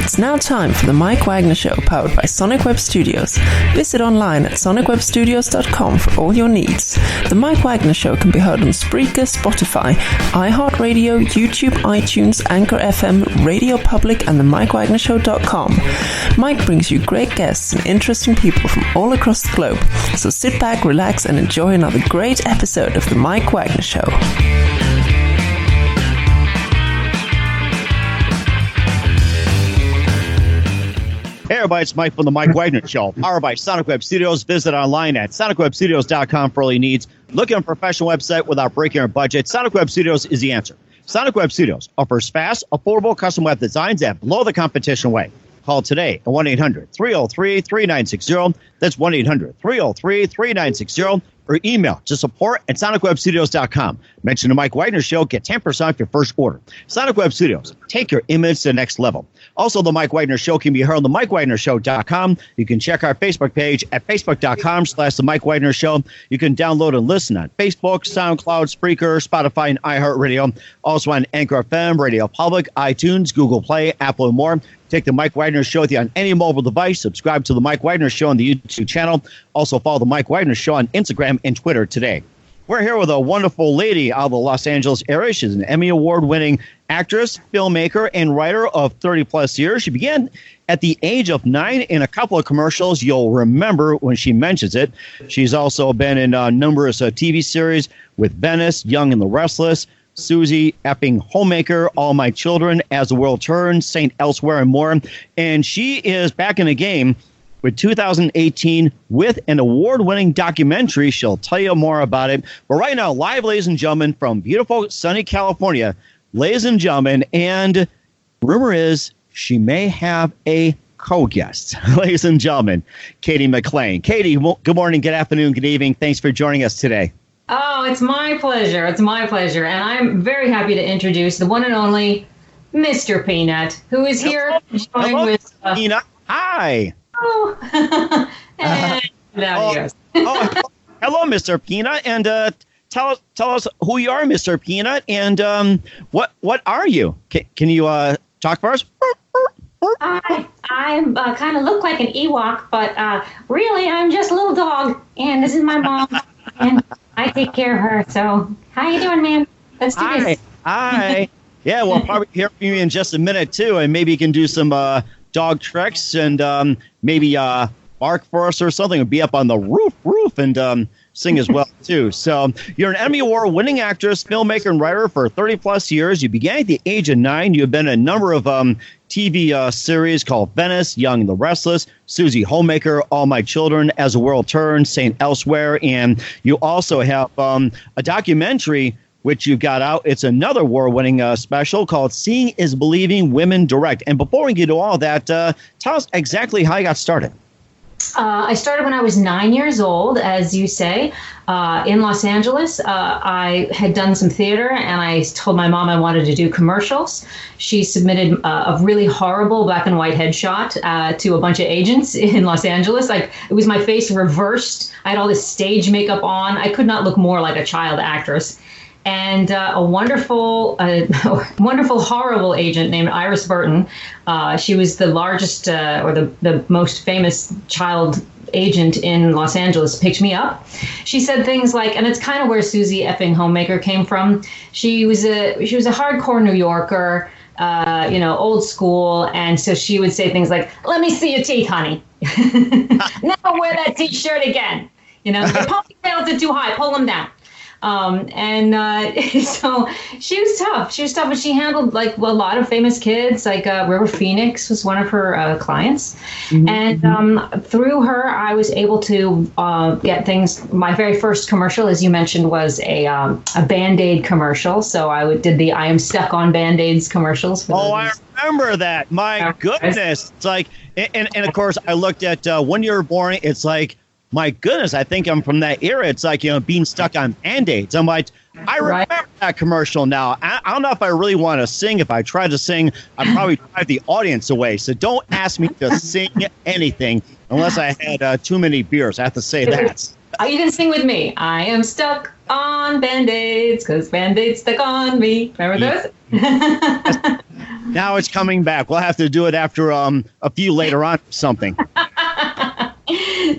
It's now time for the Mike Widener Show, powered by Sonic Web Studios. Visit online at sonicwebstudios.com for all your needs. The Mike Widener Show can be heard on Spreaker, Spotify, iHeartRadio, YouTube, iTunes, Anchor FM, Radio Public, and the MikeWidenerShow.com. Mike brings you great guests and interesting people from all across the globe. So sit back, relax, and enjoy another great episode of the Mike Widener Show. Hey everybody, it's Mike from the Mike Widener Show, powered by Sonic Web Studios. Visit online at sonicwebstudios.com for all your needs. Looking for a professional website without breaking your budget? Sonic Web Studios is the answer. Sonic Web Studios offers fast, affordable custom web designs that blow the competition away. Call today at 1-800-303-3960. That's 1-800-303-3960. Or email to support@sonicwebstudios.com. Mention the Mike Widener Show. Get 10% off your first order. Sonic Web Studios. Take your image to the next level. Also, the Mike Widener Show can be heard on the MikeWidenerShow.com. You can check our Facebook page at Facebook.com/The Mike Widener Show. You can download and listen on Facebook, SoundCloud, Spreaker, Spotify, and iHeartRadio. Also on Anchor FM, Radio Public, iTunes, Google Play, Apple, and more. Take the Mike Widener Show with you on any mobile device. Subscribe to the Mike Widener Show on the YouTube channel. Also follow the Mike Widener Show on Instagram and Twitter today. We're here with a wonderful lady out of the Los Angeles area. She's an Emmy Award-winning actress, filmmaker, and writer of 30-plus years. She began at the age of 9 in a couple of commercials. You'll remember when she mentions it. She's also been in numerous TV series with Venice, Young and the Restless, Susie Effing Homemaker, All My Children, As the World Turns, Saint Elsewhere, and more. And she is back in the game with 2018 with an award-winning documentary. She'll tell you more about it. But right now, live, ladies and gentlemen, from beautiful sunny California, ladies and gentlemen, and rumor is she may have a co-guest. Ladies and gentlemen, Cady McClain. Cady, good morning, good afternoon, good evening. Thanks for joining us today. Oh, it's my pleasure. It's my pleasure. And I'm very happy to introduce the one and only Mr. Peanut, who is here to join with... Peanut. Hi. Oh. And there he goes. Hello, Mr. Peanut. And tell us who you are, Mr. Peanut. And what are you? Can you talk for us? I kind of look like an Ewok, but really I'm just a little dog. And this is my mom. And I take care of her. So, how you doing, man? Let's do this. Hi. Yeah, we'll probably hear from you in just a minute, too. And maybe you can do some dog tricks and maybe bark for us or something. And be up on the roof and sing as well, too. So, you're an Emmy Award-winning actress, filmmaker, and writer for 30-plus years. You began at the age of 9. You've been in a number of TV series called Venice, Young and the Restless, Susie Homemaker, All My Children, As the World Turns, Saint Elsewhere, and you also have a documentary which you got out. It's another award-winning special called Seeing is Believing, Women Direct. And before we get to all that, tell us exactly how you got started. I started when I was 9 years old, as you say, in Los Angeles. I had done some theater, and I told my mom I wanted to do commercials. She submitted a really horrible black and white headshot to a bunch of agents in Los Angeles. Like, it was my face reversed. I had all this stage makeup on. I could not look more like a child actress. And a wonderful, horrible agent named Iris Burton. She was the largest or the most famous child agent in Los Angeles, picked me up. She said things like, and it's kind of where Susie Effing Homemaker came from. She was a hardcore New Yorker, old school, and so she would say things like, "Let me see your teeth, honey." Now wear that T-shirt again. Your ponytails are too high. Pull them down. So she was tough. But she handled like a lot of famous kids. Like River Phoenix was one of her clients, and through her, I was able to get things. My very first commercial, as you mentioned, was a Band-Aid commercial. So I did the "I am stuck on Band-Aids" commercials. I remember that. My goodness, it's like, and of course, I looked at When You Were Born. It's like, my goodness, I think I'm from that era. It's like, being stuck on Band-Aids. I'm like, I remember that commercial now. I don't know if I really want to sing. If I tried to sing, I'd probably drive the audience away. So don't ask me to sing anything unless I had too many beers. I have to say that. You can sing with me. I am stuck on Band-Aids because Band-Aids stuck on me. Remember those? Now it's coming back. We'll have to do it after a few later on or something.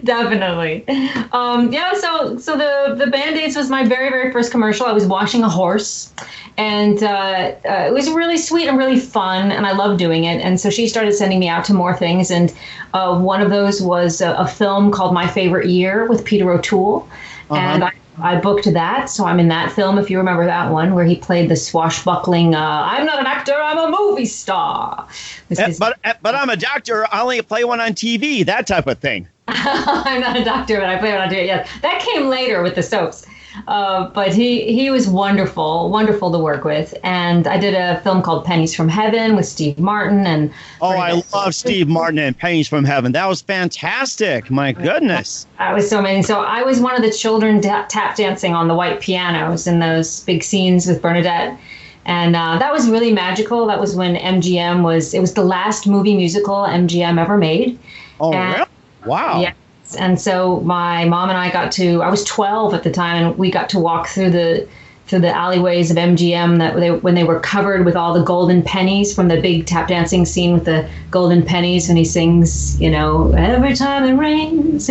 Definitely. So the Band-Aids was my very, very first commercial. I was washing a horse, and it was really sweet and really fun, and I loved doing it. And so she started sending me out to more things, and one of those was a film called My Favorite Year with Peter O'Toole. And I booked that, so I'm in that film, if you remember that one, where he played the swashbuckling, I'm not an actor, I'm a movie star. But I'm a doctor, I only play one on TV, that type of thing. I'm not a doctor, but I play one on TV. Yeah, that came later with the soaps. But he was wonderful to work with. And I did a film called Pennies from Heaven with Steve Martin. And I love Steve Martin and Pennies from Heaven. That was fantastic. My goodness. That was so amazing. So I was one of the children tap dancing on the white pianos in those big scenes with Bernadette. And that was really magical. That was when MGM it was the last movie musical MGM ever made. Oh, really? Wow. Yeah. And so my mom and I I was 12 at the time, and we got to walk through the alleyways of MGM when they were covered with all the golden pennies from the big tap dancing scene with the golden pennies when he sings, every time it rains,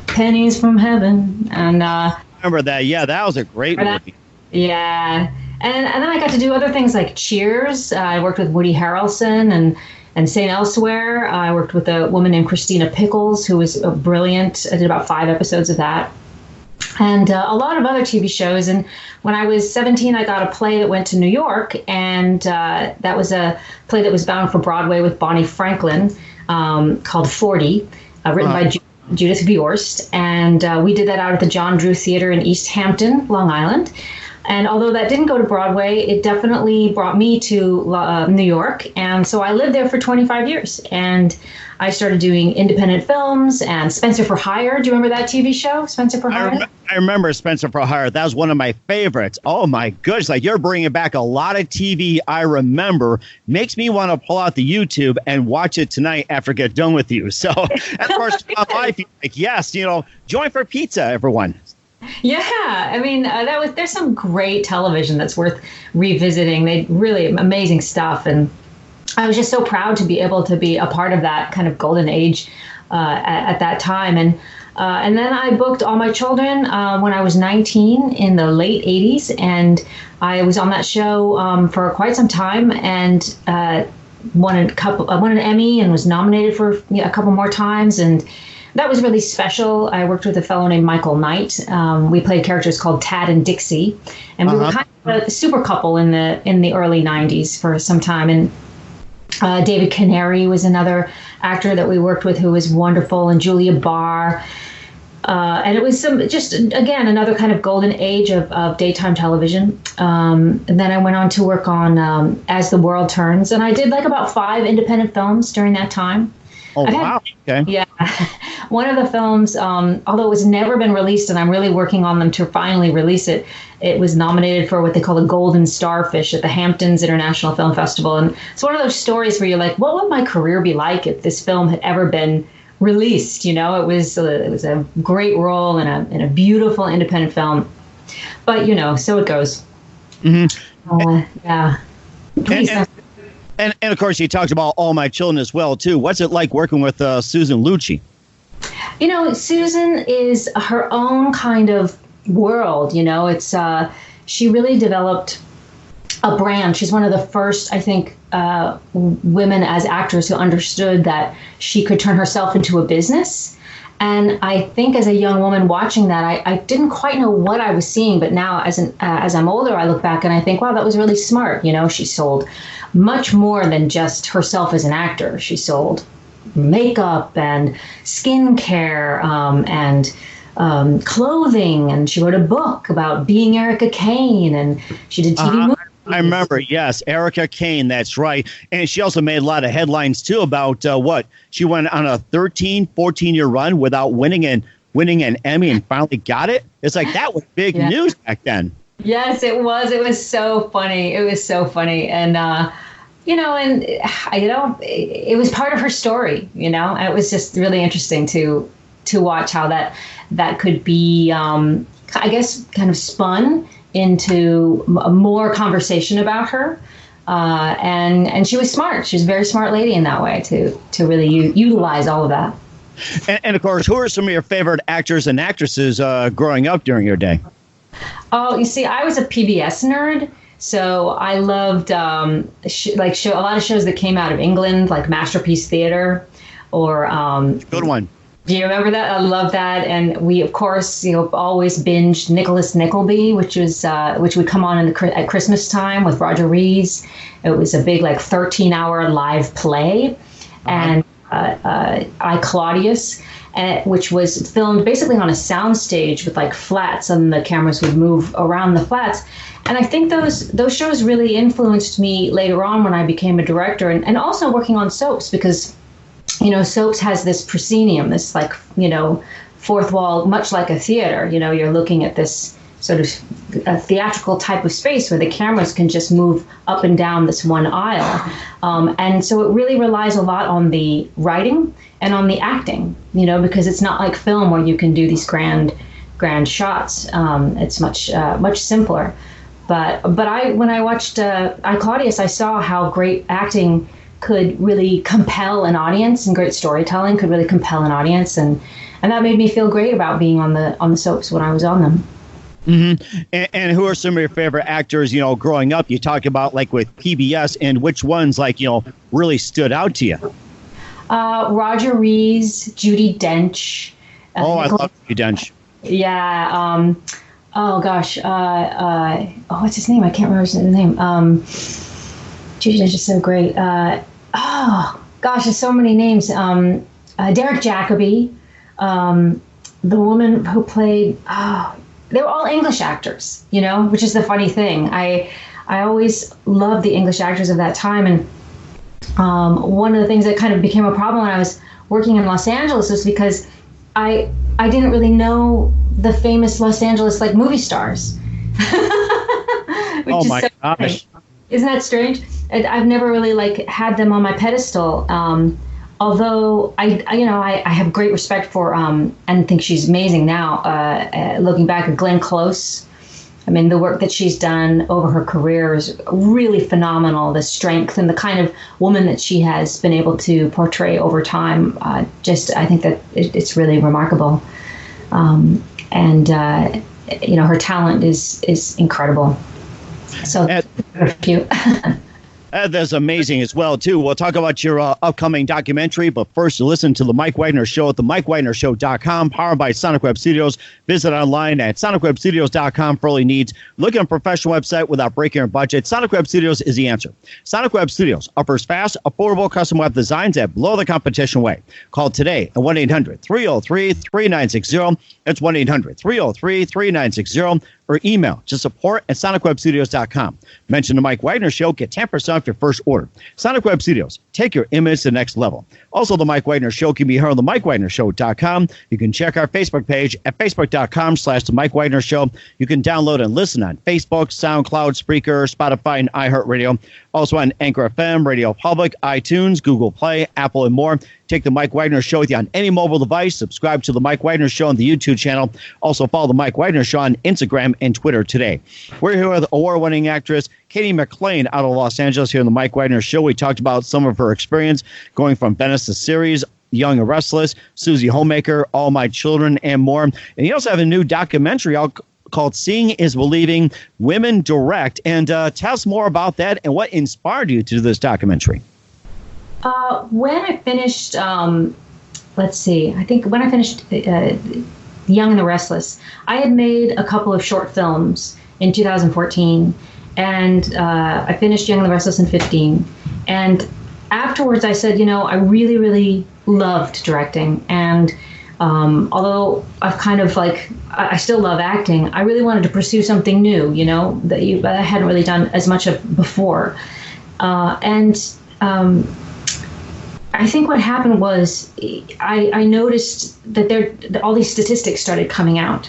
pennies from heaven. And I remember that. Yeah, that was a great movie. Yeah. And then I got to do other things like Cheers. I worked with Woody Harrelson and St. Elsewhere. I worked with a woman named Christina Pickles, who was brilliant. I did about 5 episodes of that. And a lot of other TV shows. And when I was 17, I got a play that went to New York. And that was a play that was bound for Broadway with Bonnie Franklin called 40, written by Judith Bjorst. And we did that out at the John Drew Theater in East Hampton, Long Island. And although that didn't go to Broadway, it definitely brought me to New York. And so I lived there for 25 years. And I started doing independent films and Spencer for Hire. Do you remember that TV show, Spencer for Hire? I remember Spencer for Hire. That was one of my favorites. Oh, my goodness. Like, you're bringing back a lot of TV I remember. Makes me want to pull out the YouTube and watch it tonight after I get done with you. So, and of course, my wife, like, yes, join for pizza, everyone. Yeah, I mean, there's some great television that's worth revisiting. They really amazing stuff, and I was just so proud to be able to be a part of that kind of golden age at that time. And then I booked All My Children when I was 19 in the late 80s, and I was on that show for quite some time, and won an Emmy and was nominated for a couple more times, and that was really special. I worked with a fellow named Michael Knight. We played characters called Tad and Dixie, and we were kind of a super couple in the early 90s for some time. And David Canary was another actor that we worked with who was wonderful, and Julia Barr. And it was again, another kind of golden age of daytime television. And then I went on to work on As the World Turns, and I did about 5 independent films during that time. Oh, wow. Okay. Yeah. One of the films, although it was never been released, and I'm really working on them to finally release it, it was nominated for what they call a Golden Starfish at the Hamptons International Film Festival. And it's one of those stories where you're like, what would my career be like if this film had ever been released? It was a great role in a beautiful independent film. But, so it goes. Mm-hmm. Yeah. And of course, you talked about All My Children as well, too. What's it like working with Susan Lucci? Susan is her own kind of world. It's she really developed a brand. She's one of the first, I think, women as actors who understood that she could turn herself into a business. And I think as a young woman watching that, I didn't quite know what I was seeing. But now as I'm older, I look back and I think, wow, that was really smart. She sold much more than just herself as an actor. She sold makeup and skincare and clothing. And she wrote a book about being Erica Kane. And she did TV movies. I remember, yes, Erica Kane, that's right. And she also made a lot of headlines, too, about she went on a 13, 14-year run without winning an Emmy and finally got it. It's like that was big news back then. Yes, it was. It was so funny. It was so funny. And, it was part of her story, and it was just really interesting to watch how that could be, I guess, kind of spun into more conversation about her. And she was smart. She was a very smart lady in that way to really utilize all of that. And of course, who are some of your favorite actors and actresses growing up during your day? Oh, you see, I was a PBS nerd. So I loved a lot of shows that came out of England, like Masterpiece Theater, or good one. Do you remember that? I love that. And we, of course, always binged Nicholas Nickleby, which would come on at Christmas time with Roger Rees. It was a big 13-hour live play, and I Claudius, which was filmed basically on a soundstage with flats, and the cameras would move around the flats. And I think those shows really influenced me later on when I became a director, and also working on soaps, because soaps has this proscenium, this fourth wall, much like a theater. You're looking at this sort of a theatrical type of space where the cameras can just move up and down this one aisle. And so it really relies a lot on the writing and on the acting, because it's not like film where you can do these grand shots. It's much simpler. But when I watched I Claudius, I saw how great acting could really compel an audience, and great storytelling could really compel an audience, and that made me feel great about being on the soaps when I was on them. Mm-hmm. And who are some of your favorite actors, growing up? You talk about with PBS, and which ones really stood out to you? Roger Rees, Judi Dench. I love Judi Dench. Yeah. Oh gosh. What's his name? I can't remember his name. Judi Dench is so great. Oh gosh, there's so many names. Derek Jacobi, the woman who played. They were all English actors, which is the funny thing. I always loved the English actors of that time, and one of the things that kind of became a problem when I was working in Los Angeles was because I didn't really know the famous Los Angeles movie stars. Oh my gosh. Isn't that strange? I've never really had them on my pedestal. Although I have great respect for and think she's amazing now. Looking back at Glenn Close, I mean, the work that she's done over her career is really phenomenal. The strength and the kind of woman that she has been able to portray over time, I think that it's really remarkable. And her talent is incredible. So thank you. That's amazing as well, too. We'll talk about your upcoming documentary, but first, listen to The Mike Widener Show at themikewidenershow.com, powered by Sonic Web Studios. Visit online at sonicwebstudios.com for all your needs. Look at a professional website without breaking your budget. Sonic Web Studios is the answer. Sonic Web Studios offers fast, affordable custom web designs at below the competition way. Call today at 1-800-303-3960. That's 1-800-303-3960. Or email to support@sonicwebstudios.com. Mention the Mike Widener Show. Get 10% off your first order. Sonic Web Studios. Take your image to the next level. Also, the Mike Widener Show can be heard on the MikeWidenerShow.com. You can check our Facebook page at Facebook.com/The Mike Widener Show. You can download and listen on Facebook, SoundCloud, Spreaker, Spotify, and iHeartRadio. Also on Anchor FM, Radio Public, iTunes, Google Play, Apple, and more. Take the Mike Widener Show with you on any mobile device. Subscribe to the Mike Widener Show on the YouTube channel. Also follow the Mike Widener Show on Instagram and Twitter today. We're here with award-winning actress Cady McClain out of Los Angeles here on the Mike Widener Show. We talked about some of her experience going from Venice to series, Young and Restless, Susie Homemaker, All My Children, and more. And you also have a new documentary out called Seeing is Believing, Women Direct. And tell us more about that and what inspired you to do this documentary. When I finished, let's see, I think when I finished Young and the Restless, I had made a couple of short films in 2014, and I finished Young and the Restless in 15. And afterwards I said, I really, really loved directing. And although I've kind of I still love acting, I really wanted to pursue something new, that I hadn't really done as much of before. I think what happened was I noticed that all these statistics started coming out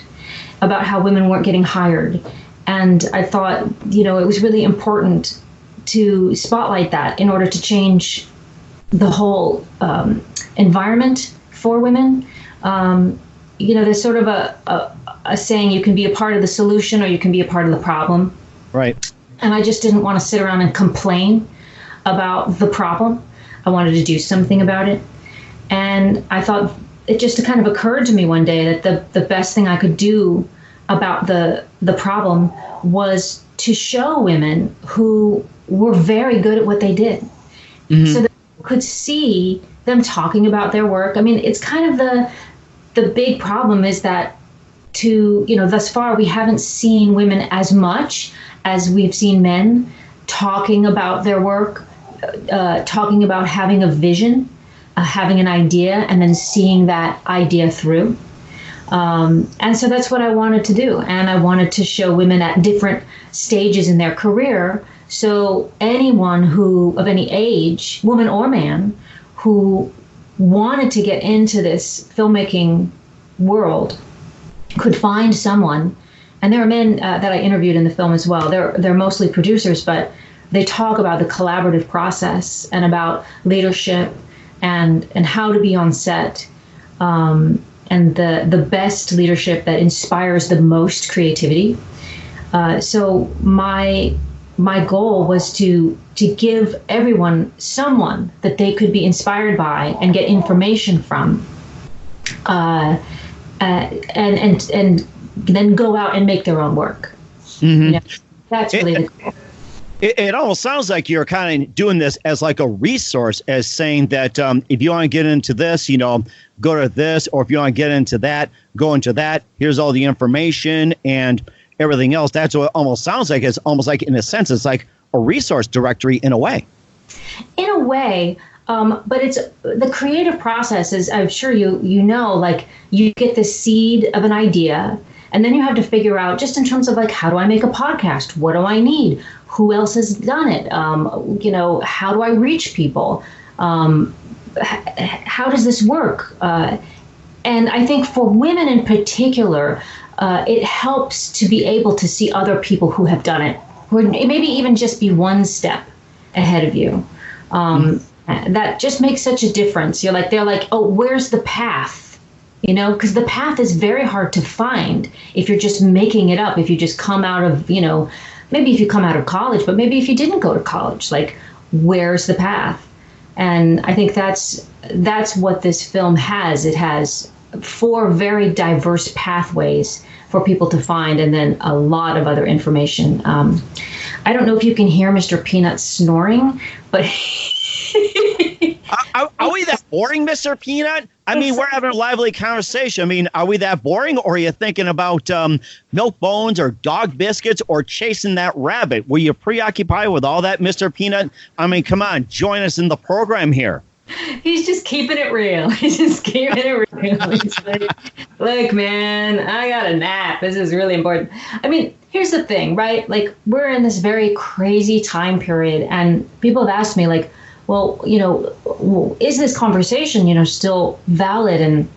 about how women weren't getting hired. And I thought, it was really important to spotlight that in order to change the whole environment for women. There's sort of a saying, you can be a part of the solution or you can be a part of the problem. Right. And I just didn't want to sit around and complain about the problem. I wanted to do something about it. And I thought it just kind of occurred to me one day that the best thing I could do about the problem was to show women who were very good at what they did. Mm-hmm. So that you could see them talking about their work. I mean, it's kind of the big problem is that thus far we haven't seen women as much as we've seen men talking about their work, talking about having a vision, having an idea, and then seeing that idea through. And so that's what I wanted to do. And I wanted to show women at different stages in their career. So anyone who, of any age, woman or man, who wanted to get into this filmmaking world could find someone. And there are men that I interviewed in the film as well. They're mostly producers, but they talk about the collaborative process and about leadership and how to be on set, and the best leadership that inspires the most creativity. So my goal was to give everyone someone that they could be inspired by and get information from, and then go out and make their own work. Mm-hmm. That's really the goal. It almost sounds like you're kind of doing this as like a resource, as saying that if you want to get into this, go to this, or if you want to get into that, go into that. Here's all the information and everything else. That's what it almost sounds like. It's almost like, in a sense, it's like a resource directory in a way. In a way, but it's the creative process is, I'm sure you know, like you get the seed of an idea, and then you have to figure out, just in terms of like, how do I make a podcast? What do I need? Who else has done it? How do I reach people? How does this work? And I think for women in particular, it helps to be able to see other people who have done it, who maybe even just be one step ahead of you. That just makes such a difference. They're like, oh, where's the path? Because the path is very hard to find if you're just making it up, if you just come out of, maybe if you come out of college, but maybe if you didn't go to college, like, where's the path? And I think that's what this film has. It has 4 very diverse pathways for people to find, and then a lot of other information. I don't know if you can hear Mr. Peanut snoring, but... Are we that boring, Mr. Peanut? I mean, we're having a lively conversation. I mean, are we that boring, or are you thinking about milk bones or dog biscuits or chasing that rabbit? Were you preoccupied with all that, Mr. Peanut? I mean, come on, join us in the program here. He's just keeping it real. He's just keeping it real. He's like, look, man, I got a nap. This is really important. I mean, here's the thing, right? Like, we're in this very crazy time period, and people have asked me, like, well, is this conversation, still valid, and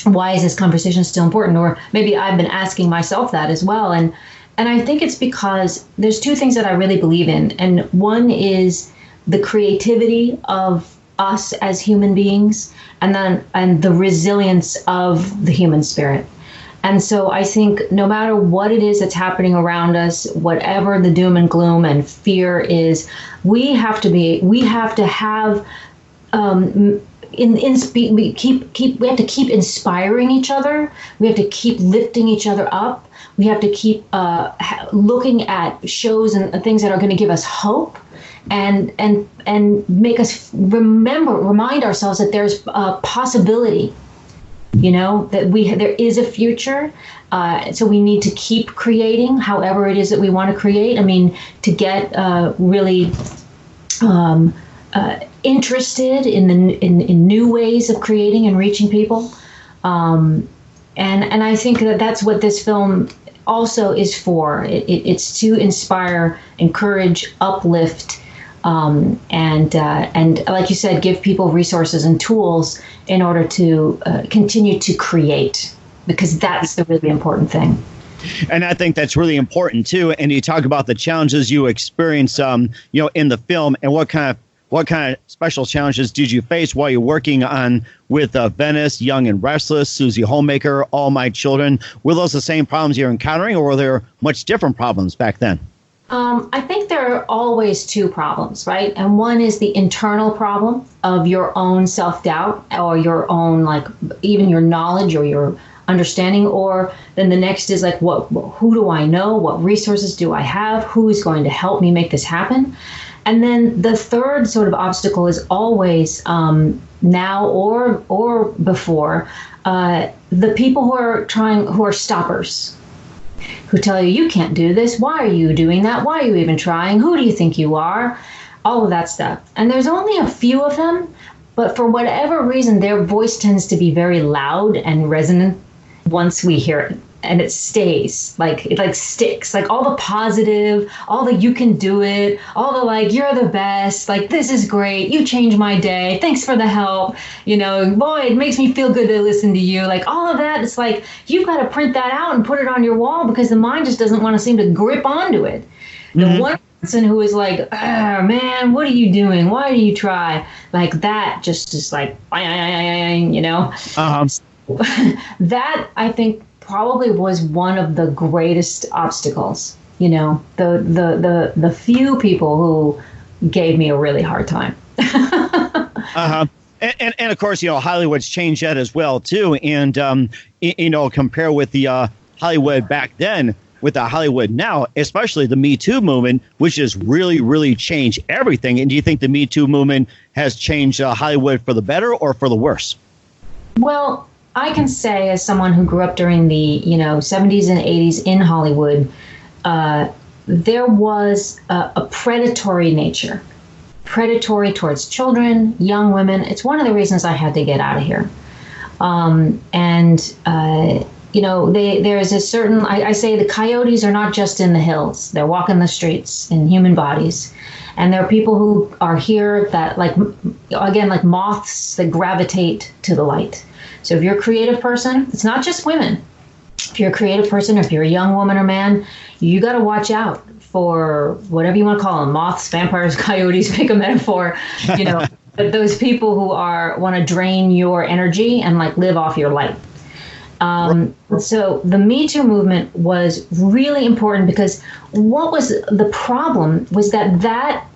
why is this conversation still important? Or maybe I've been asking myself that as well. And I think it's because there's 2 things that I really believe in. And one is the creativity of us as human beings, and the resilience of the human spirit. And so I think no matter what it is that's happening around us, whatever the doom and gloom and fear is, we have to have we have to keep inspiring each other. We have to keep lifting each other up. We have to keep looking at shows and things that are going to give us hope, and make us remind ourselves that there's a possibility. That there is a future. So we need to keep creating however it is that we want to create. I mean, to get really interested in new ways of creating and reaching people. And I think that that's what this film also is for. It's to inspire, encourage, uplift, and like you said, give people resources and tools in order to continue to create, because that's the really important thing. And I think that's really important too. And you talk about the challenges you experience, in the film, and what kind of special challenges did you face while you're working on with Venice, Young and Restless, Susie Homemaker, All My Children? Were those the same problems you're encountering, or were there much different problems back then? I think there are always two problems, right? And one is the internal problem of your own self-doubt or your own, like, even your knowledge or your understanding. Or then the next is like, who do I know? What resources do I have? Who is going to help me make this happen? And then the third sort of obstacle is always now or before the people who are stoppers, who tell you can't do this. Why are you doing that? Why are you even trying? Who do you think you are? All of that stuff. And there's only a few of them, but for whatever reason, their voice tends to be very loud and resonant once we hear it. And it stays, like it like sticks, like all the positive, all the you can do it, all the like you're the best, like this is great, you changed my day, thanks for the help, boy, it makes me feel good to listen to you, like all of that. It's like you've got to print that out and put it on your wall because the mind just doesn't want to seem to grip onto it. The one person who is like, oh, man, what are you doing? Why do you try? Like that just is like, that I think probably was one of the greatest obstacles. The few people who gave me a really hard time. And of course, Hollywood's changed that as well too. And compare with the Hollywood back then with the Hollywood now, especially the Me Too movement, which has really, really changed everything. And do you think the Me Too movement has changed Hollywood for the better or for the worse? Well, I can say, as someone who grew up during the 70s and 80s in Hollywood, there was a predatory nature, predatory towards children, young women. It's one of the reasons I had to get out of here. There's a certain, I say the coyotes are not just in the hills. They're walking the streets in human bodies. And there are people who are here that, like moths that gravitate to the light. So if you're a creative person, it's not just women. If you're a creative person, or if you're a young woman or man, you got to watch out for whatever you want to call them, moths, vampires, coyotes, pick a metaphor, but those people who want to drain your energy and like live off your light. So the Me Too movement was really important because what was the problem was that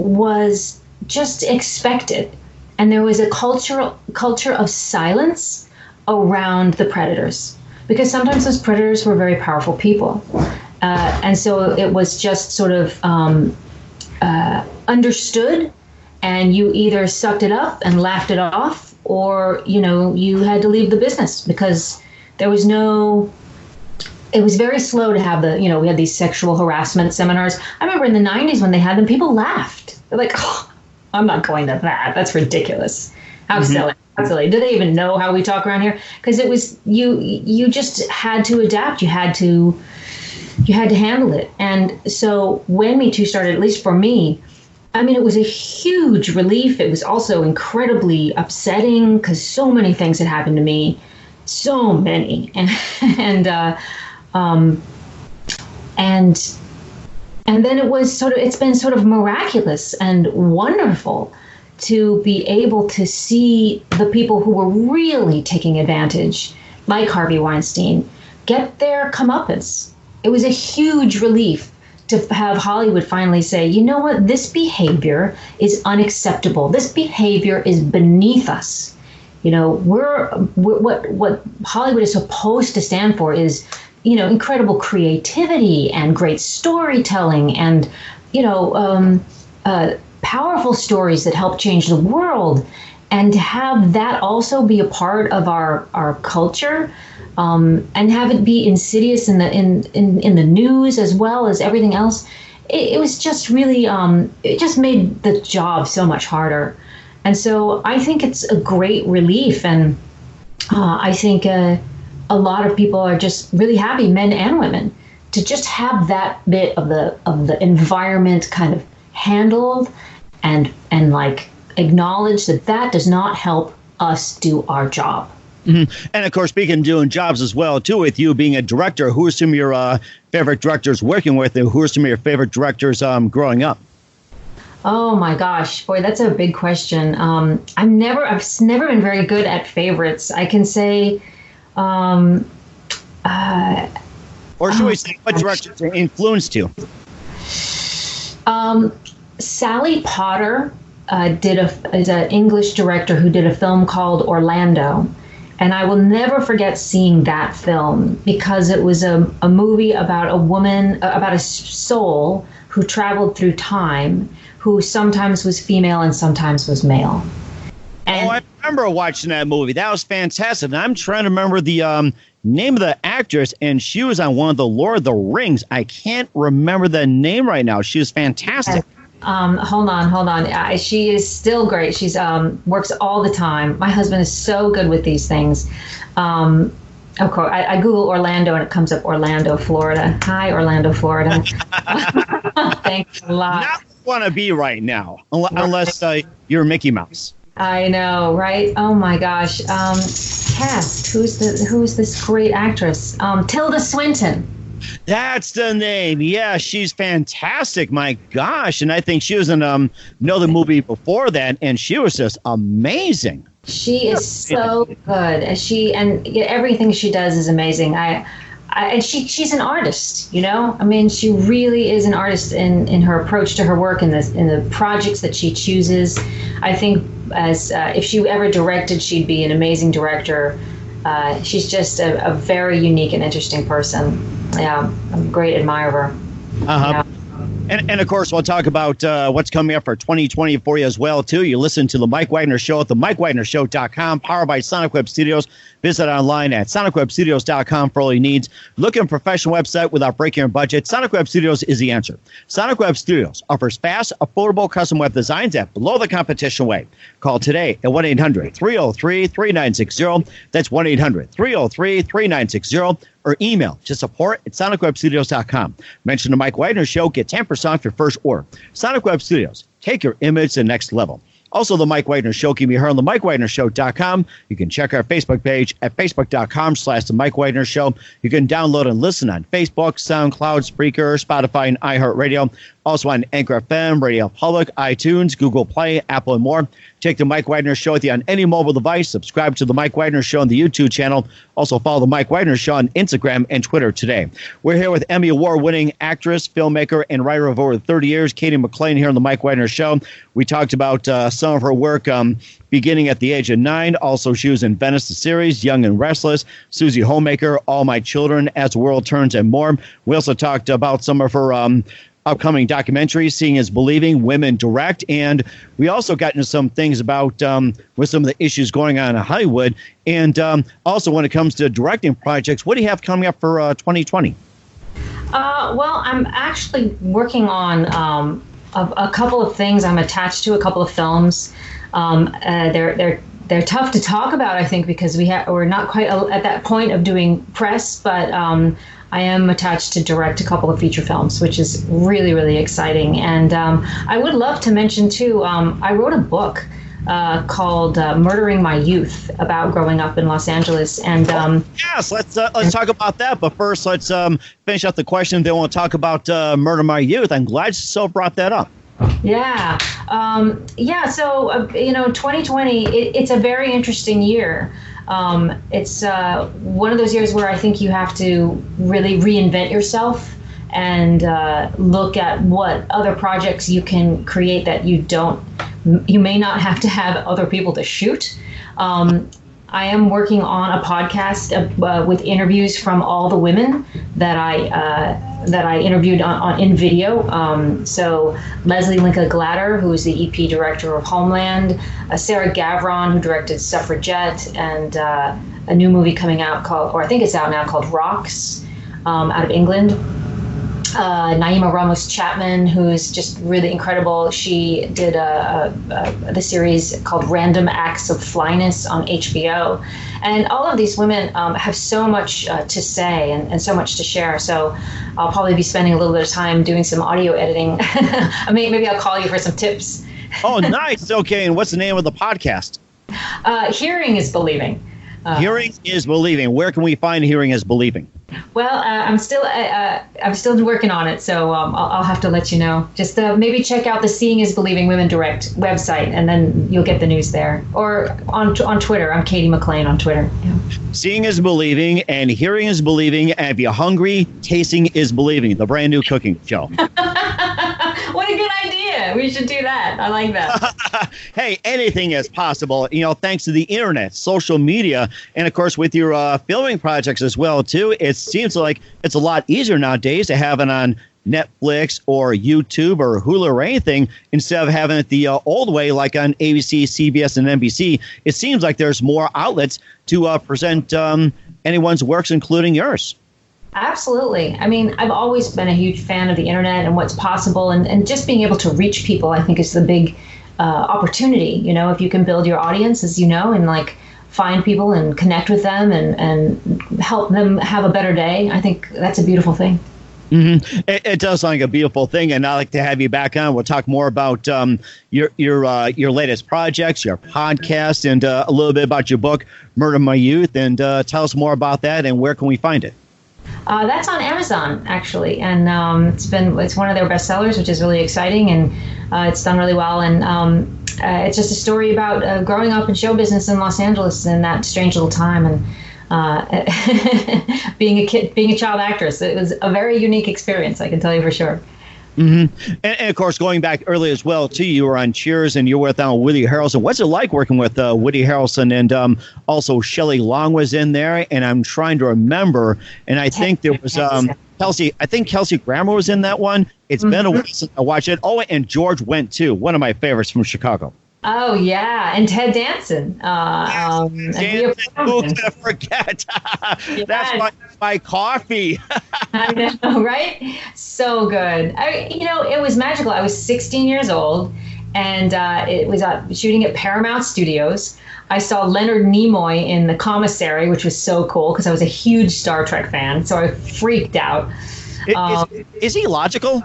was just expected. And there was a culture of silence around the predators, because sometimes those predators were very powerful people. And so it was just sort of understood, and you either sucked it up and laughed it off, or, you had to leave the business because there was it was very slow to have we had these sexual harassment seminars. I remember in the 90s when they had them, people laughed. They're like, oh, I'm not going to that. That's ridiculous. How silly. How silly. Do they even know how we talk around here? Because it was, you just had to adapt. You had to handle it. And so when Me Too started, at least for me, it was a huge relief. It was also incredibly upsetting because so many things had happened to me. So many. And then it's been sort of miraculous and wonderful to be able to see the people who were really taking advantage, like Harvey Weinstein, get their comeuppance. It was a huge relief to have Hollywood finally say, you know what, this behavior is unacceptable. This behavior is beneath us. We're what Hollywood is supposed to stand for is, incredible creativity and great storytelling and, powerful stories that help change the world. And to have that also be a part of our culture, and have it be insidious in the news as well as everything else, it was just really, it just made the job so much harder. And so I think it's a great relief. And I think a lot of people are just really happy, men and women, to just have that bit of the environment kind of handled and like acknowledge that does not help us do our job. Mm-hmm. And of course, speaking of doing jobs as well, too, with you being a director, who are some of your favorite directors working with, and who are some of your favorite directors growing up? Oh my gosh, boy, that's a big question. I've never been very good at favorites. I can say, or should we say, what directors are influenced you? Sally Potter is an English director who did a film called Orlando. And I will never forget seeing that film because it was a movie about a woman, about a soul who traveled through time, who sometimes was female and sometimes was male. And I remember watching that movie. That was fantastic. And I'm trying to remember the name of the actress, and she was on one of the Lord of the Rings. I can't remember the name right now. She was fantastic. Hold on. She is still great. She's works all the time. My husband is so good with these things. Of course, I Google Orlando and it comes up Orlando, Florida. Hi, Orlando, Florida. Thanks a lot. Not want to be right now, unless you're Mickey Mouse. I know, right? Oh my gosh. Cast. Who's this great actress? Tilda Swinton. That's the name. Yeah, she's fantastic. My gosh. And I think she was in another movie before that, and she was just amazing. She is so good. And everything she does is amazing. And she's an artist, you know? I mean, she really is an artist in her approach to her work and in the projects that she chooses. I think if she ever directed, she'd be an amazing director. She's just a very unique and interesting person. Yeah, I'm a great admirer of her. Yeah. And of course, we'll talk about what's coming up for 2020 for you as well, too. You listen to The Mike Widener Show at themikewidenershow.com, powered by Sonic Web Studios. Visit online at sonicwebstudios.com for all your needs. Looking for a professional website without breaking your budget? Sonic Web Studios is the answer. Sonic Web Studios offers fast, affordable custom web designs at below the competition rate. Call today at 1-800-303-3960. That's 1-800-303-3960. Or email to support@sonicwebstudios.com. Mention The Mike Widener Show. Get 10% off your first order. Sonic Web Studios. Take your image to the next level. Also, The Mike Widener Show can be heard on themikewidenershow.com. You can check our Facebook page at facebook.com/The Mike Widener Show. You can download and listen on Facebook, SoundCloud, Spreaker, Spotify, and iHeartRadio. Also on Anchor FM, Radio Public, iTunes, Google Play, Apple, and more. Take The Mike Widener Show with you on any mobile device. Subscribe to The Mike Widener Show on the YouTube channel. Also follow The Mike Widener Show on Instagram and Twitter today. We're here with Emmy Award-winning actress, filmmaker, and writer of over 30 years, Cady McClain, here on The Mike Widener Show. We talked about some of her work beginning at the age of 9. Also, she was in Venice, the series, Young and Restless, Susie Homemaker, All My Children, As the World Turns, and more. We also talked about some of her upcoming documentaries, Seeing is Believing, Women Direct, and we also got into some things about with some of the issues going on in Hollywood, and also when it comes to directing projects, what do you have coming up for 2020? Well, I'm actually working on a couple of things. I'm attached to a couple of films. They're tough to talk about, I think, because we're not quite at that point of doing press, but I am attached to direct a couple of feature films, which is really, really exciting. And I would love to mention, too, I wrote a book called Murdering My Youth about growing up in Los Angeles. And yes, let's talk about that. But first, let's finish up the question. Then we'll talk about Murder My Youth. I'm glad you so brought that up. Yeah. So, 2020, it's a very interesting year. It's one of those years where I think you have to really reinvent yourself and look at what other projects you can create that you may not have to have other people to shoot. I am working on a podcast with interviews from all the women that I interviewed in video. So Leslie Linka Glatter, who is the EP director of Homeland, Sarah Gavron, who directed Suffragette, and a new movie coming out I think it's out now, called Rocks, out of England. Naima Ramos Chapman, who is just really incredible. She did the series called Random Acts of Flyness on HBO. And all of these women have so much to say and so much to share. So I'll probably be spending a little bit of time doing some audio editing. Maybe I'll call you for some tips. Oh, nice. Okay. And what's the name of the podcast? Hearing is Believing. Hearing is Believing. Where can we find Hearing is Believing? Well, I'm still working on it, so I'll have to let you know. Just maybe check out the Seeing is Believing Women Direct website, and then you'll get the news there. Or on Twitter. I'm Cady McClain on Twitter. Yeah. Seeing is Believing and Hearing is Believing. And if you're hungry, Tasting is Believing, the brand new cooking show. What a good idea. idea. We should do that. I like that. Hey, anything is possible, thanks to the internet, social media, and of course with your filming projects as well, too. It seems like it's a lot easier nowadays to have it on Netflix or YouTube or Hulu or anything instead of having it the old way, like on ABC, CBS, and NBC. It seems like there's more outlets to present anyone's works, including yours. Absolutely. I mean, I've always been a huge fan of the internet and what's possible, and just being able to reach people, I think, is the big opportunity. If you can build your audience, as you know, and like find people and connect with them and help them have a better day, I think that's a beautiful thing. Mm-hmm. It does sound like a beautiful thing, and I'd like to have you back on. We'll talk more about your latest projects, your podcast, and a little bit about your book, Murder My Youth, and tell us more about that and where can we find it? That's on Amazon, actually, and it's one of their bestsellers, which is really exciting, and it's done really well. And it's just a story about growing up in show business in Los Angeles in that strange little time, and being a child actress. It was a very unique experience, I can tell you for sure. Mm-hmm. And of course, going back early as well, too, you were on Cheers and you were with Woody Harrelson. What's it like working with Woody Harrelson? And also Shelley Long was in there. And I'm trying to remember. And I think there was Kelsey Grammer was in that one. It's been a while since I watched it. Oh, and George Wendt, too. One of my favorites from Chicago. Oh, yeah. And Ted Danson. Danson, who could forget? That's my coffee. I know, right? So good. It was magical. I was 16 years old, and it was shooting at Paramount Studios. I saw Leonard Nimoy in The Commissary, which was so cool because I was a huge Star Trek fan, so I freaked out. Is he logical?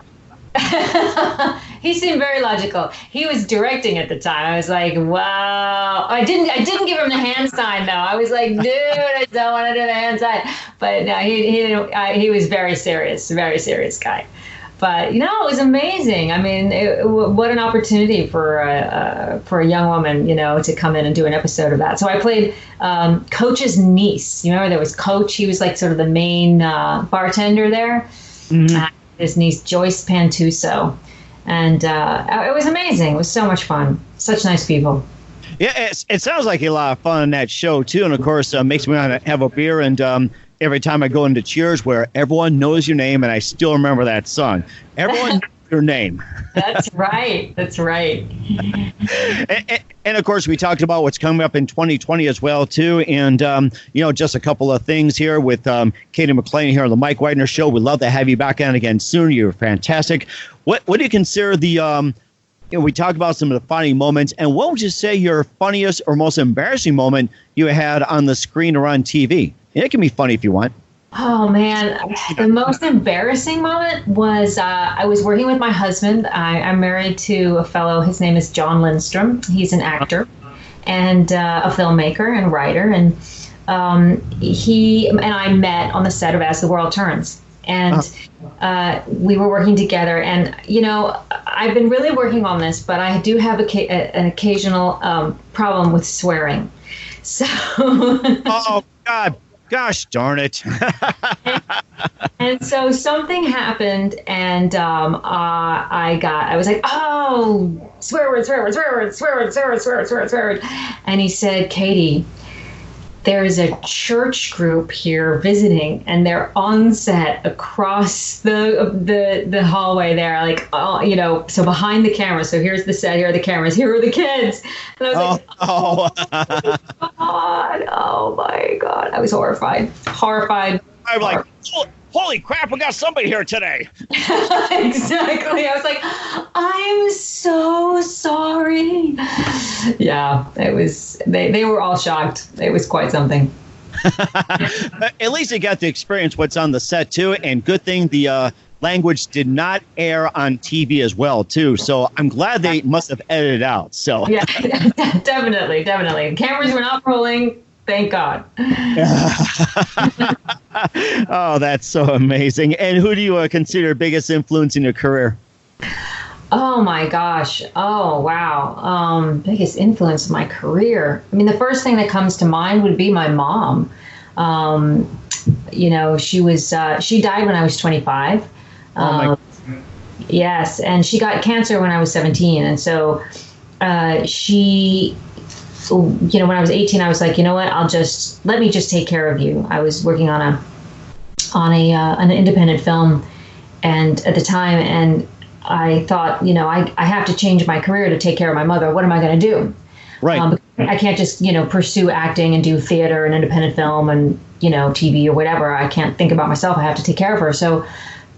He seemed very logical. He was directing at the time. I was like, wow. I didn't give him the hand sign though. I was like, dude, I don't want to do the hand sign. But no, he was very serious guy. But it was amazing. I mean, what an opportunity for a young woman, to come in and do an episode of that. So I played Coach's niece. You remember there was Coach. He was like sort of the main bartender there. Mm-hmm. His niece, Joyce Pantuso. And it was amazing. It was so much fun. Such nice people. Yeah, it sounds like a lot of fun in that show, too. And, of course, makes me want to have a beer. And every time I go into Cheers, where everyone knows your name, and I still remember that song. Everyone knows your name. That's right. That's right. And, of course, we talked about what's coming up in 2020 as well, too. And, just a couple of things here with Cady McClain here on the Mike Widener Show. We'd love to have you back on again soon. You're fantastic. What do you consider the we talked about some of the funny moments. And what would you say your funniest or most embarrassing moment you had on the screen or on TV? And it can be funny if you want. Oh, man. The most embarrassing moment was I was working with my husband. I'm married to a fellow. His name is John Lindstrom. He's an actor and a filmmaker and writer. And he and I met on the set of As the World Turns. And we were working together. And, I've been really working on this, but I do have an occasional problem with swearing. So. Oh, God. Gosh darn it. And so something happened, and I was like, oh, swear word. And he said, Cady, there's a church group here visiting, and they're on set across the hallway there, like, so behind the camera. So here's the set, here are the cameras, here are the kids. And I was oh my God. I was horrified. I'm like, holy crap, we got somebody here today. Exactly. I was like, I'm so sorry. Yeah, it was, they were all shocked. It was quite something. At least you got to experience what's on the set, too. And good thing the language did not air on TV as well, too. So I'm glad they must have edited out. So yeah, definitely. Cameras were not rolling. Thank God. Oh, that's so amazing. And who do you consider biggest influence in your career? Oh, my gosh. Oh, wow. Biggest influence in my career. I mean, the first thing that comes to mind would be my mom. She died when I was 25. Yes, and she got cancer when I was 17, and so she, when I was 18, I was like, you know what, let me just take care of you. I was working on an independent film, and at the time, and I thought, I have to change my career to take care of my mother. What am I going to do? Right. I can't just, pursue acting and do theater and independent film and, TV or whatever. I can't think about myself. I have to take care of her. So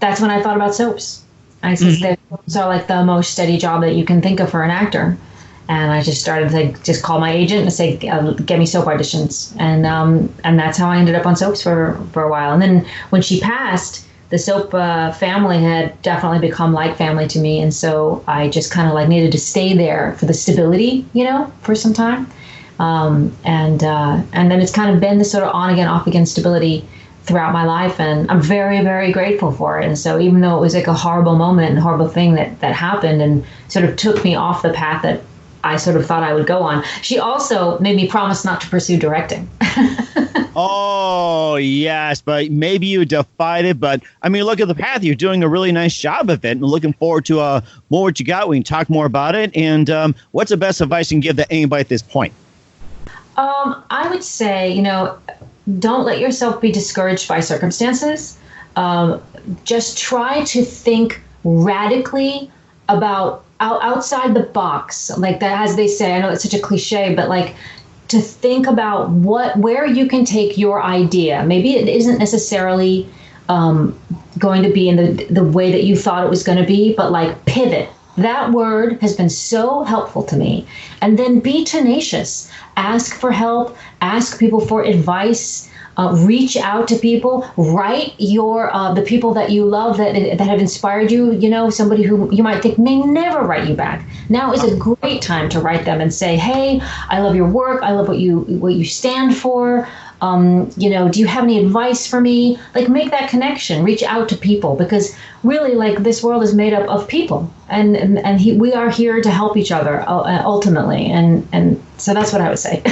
that's when I thought about soaps. I said, soaps are like the most steady job that you can think of for an actor. And I just started to just call my agent and say, get me soap auditions. And that's how I ended up on soaps for a while. And then when she passed, the soap family had definitely become like family to me. And so I just kind of like needed to stay there for the stability, for some time. And then it's kind of been this sort of on again, off again stability throughout my life. And I'm very, very grateful for it. And so even though it was like a horrible moment and a horrible thing that happened and sort of took me off the path that I sort of thought I would go on, she also made me promise not to pursue directing. Oh, yes, but maybe you defied it. But I mean, look at the path. You're doing a really nice job of it, and looking forward to more what you got. We can talk more about it. And what's the best advice you can give to anybody at this point? I would say, don't let yourself be discouraged by circumstances. Just try to think radically about outside the box, like that, as they say. I know it's such a cliche, but like to think about where you can take your idea. Maybe it isn't necessarily going to be in the way that you thought it was going to be, but like pivot. That word has been so helpful to me. And then be tenacious. Ask for help. Ask people for advice. Reach out to people. Write the people that you love that have inspired you. Somebody who you might think may never write you back. Now is a great time to write them and say, "Hey, I love your work. I love what you stand for. Do you have any advice for me?" Like, make that connection. Reach out to people, because really, like, this world is made up of people, and we are here to help each other ultimately. And so that's what I would say.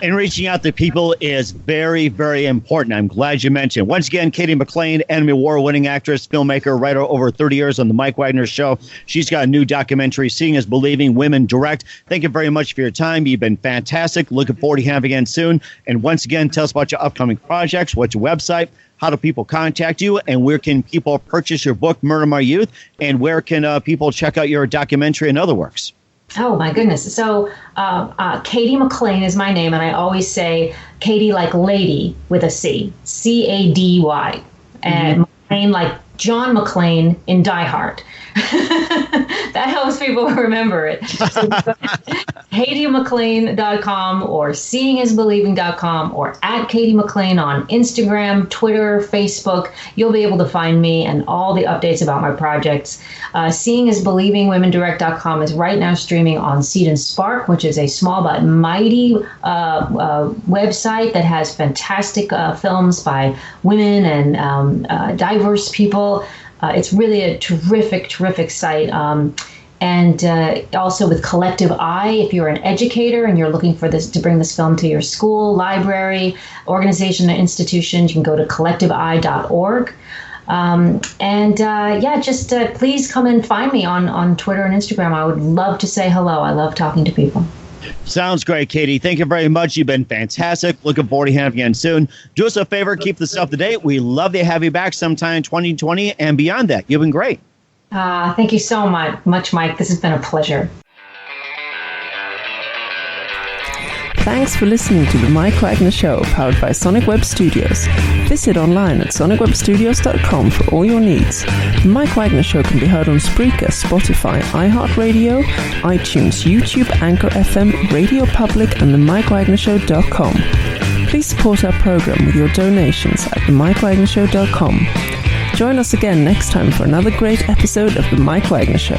And reaching out to people is very, very important. I'm glad you mentioned. Once again, Cady McClain, Emmy Award-winning actress, filmmaker, writer, over 30 years on the Mike Widener Show. She's got a new documentary, Seeing is Believing, Women Direct. Thank you very much for your time. You've been fantastic. Looking forward to having you again soon. And once again, tell us about your upcoming projects. What's your website? How do people contact you? And where can people purchase your book, Murder My Youth? And where can people check out your documentary and other works? Oh, my goodness. So Cady McClain is my name, and I always say Cady like lady with a C, Cady. And McClain like John McClane in Die Hard. That helps people remember it. So CadyMcClain.com or SeeingIsBelieving.com or at Cady McClain on Instagram, Twitter, Facebook. You'll be able to find me and all the updates about my projects. Seeing is Believing, WomenDirect.com is right now streaming on Seed and Spark, which is a small but mighty website that has fantastic films by women and diverse people. It's really a terrific, terrific site. And also with Collective Eye, if you're an educator and you're looking for this to bring this film to your school, library, organization, or institution, you can go to collectiveeye.org. Just please come and find me on Twitter and Instagram. I would love to say hello. I love talking to people. Sounds great, Cady. Thank you very much. You've been fantastic. Looking forward to having you again soon. Do us a favor, keep this up to date. We love to have you back sometime in 2020 and beyond that. You've been great. Thank you so much, Mike. This has been a pleasure. Thanks for listening to The Mike Widener Show, powered by Sonic Web Studios. Visit online at sonicwebstudios.com for all your needs. The Mike Widener Show can be heard on Spreaker, Spotify, iHeartRadio, iTunes, YouTube, Anchor FM, Radio Public, and themikewidenershow.com. Please support our program with your donations at themikewidenershow.com. Join us again next time for another great episode of The Mike Widener Show.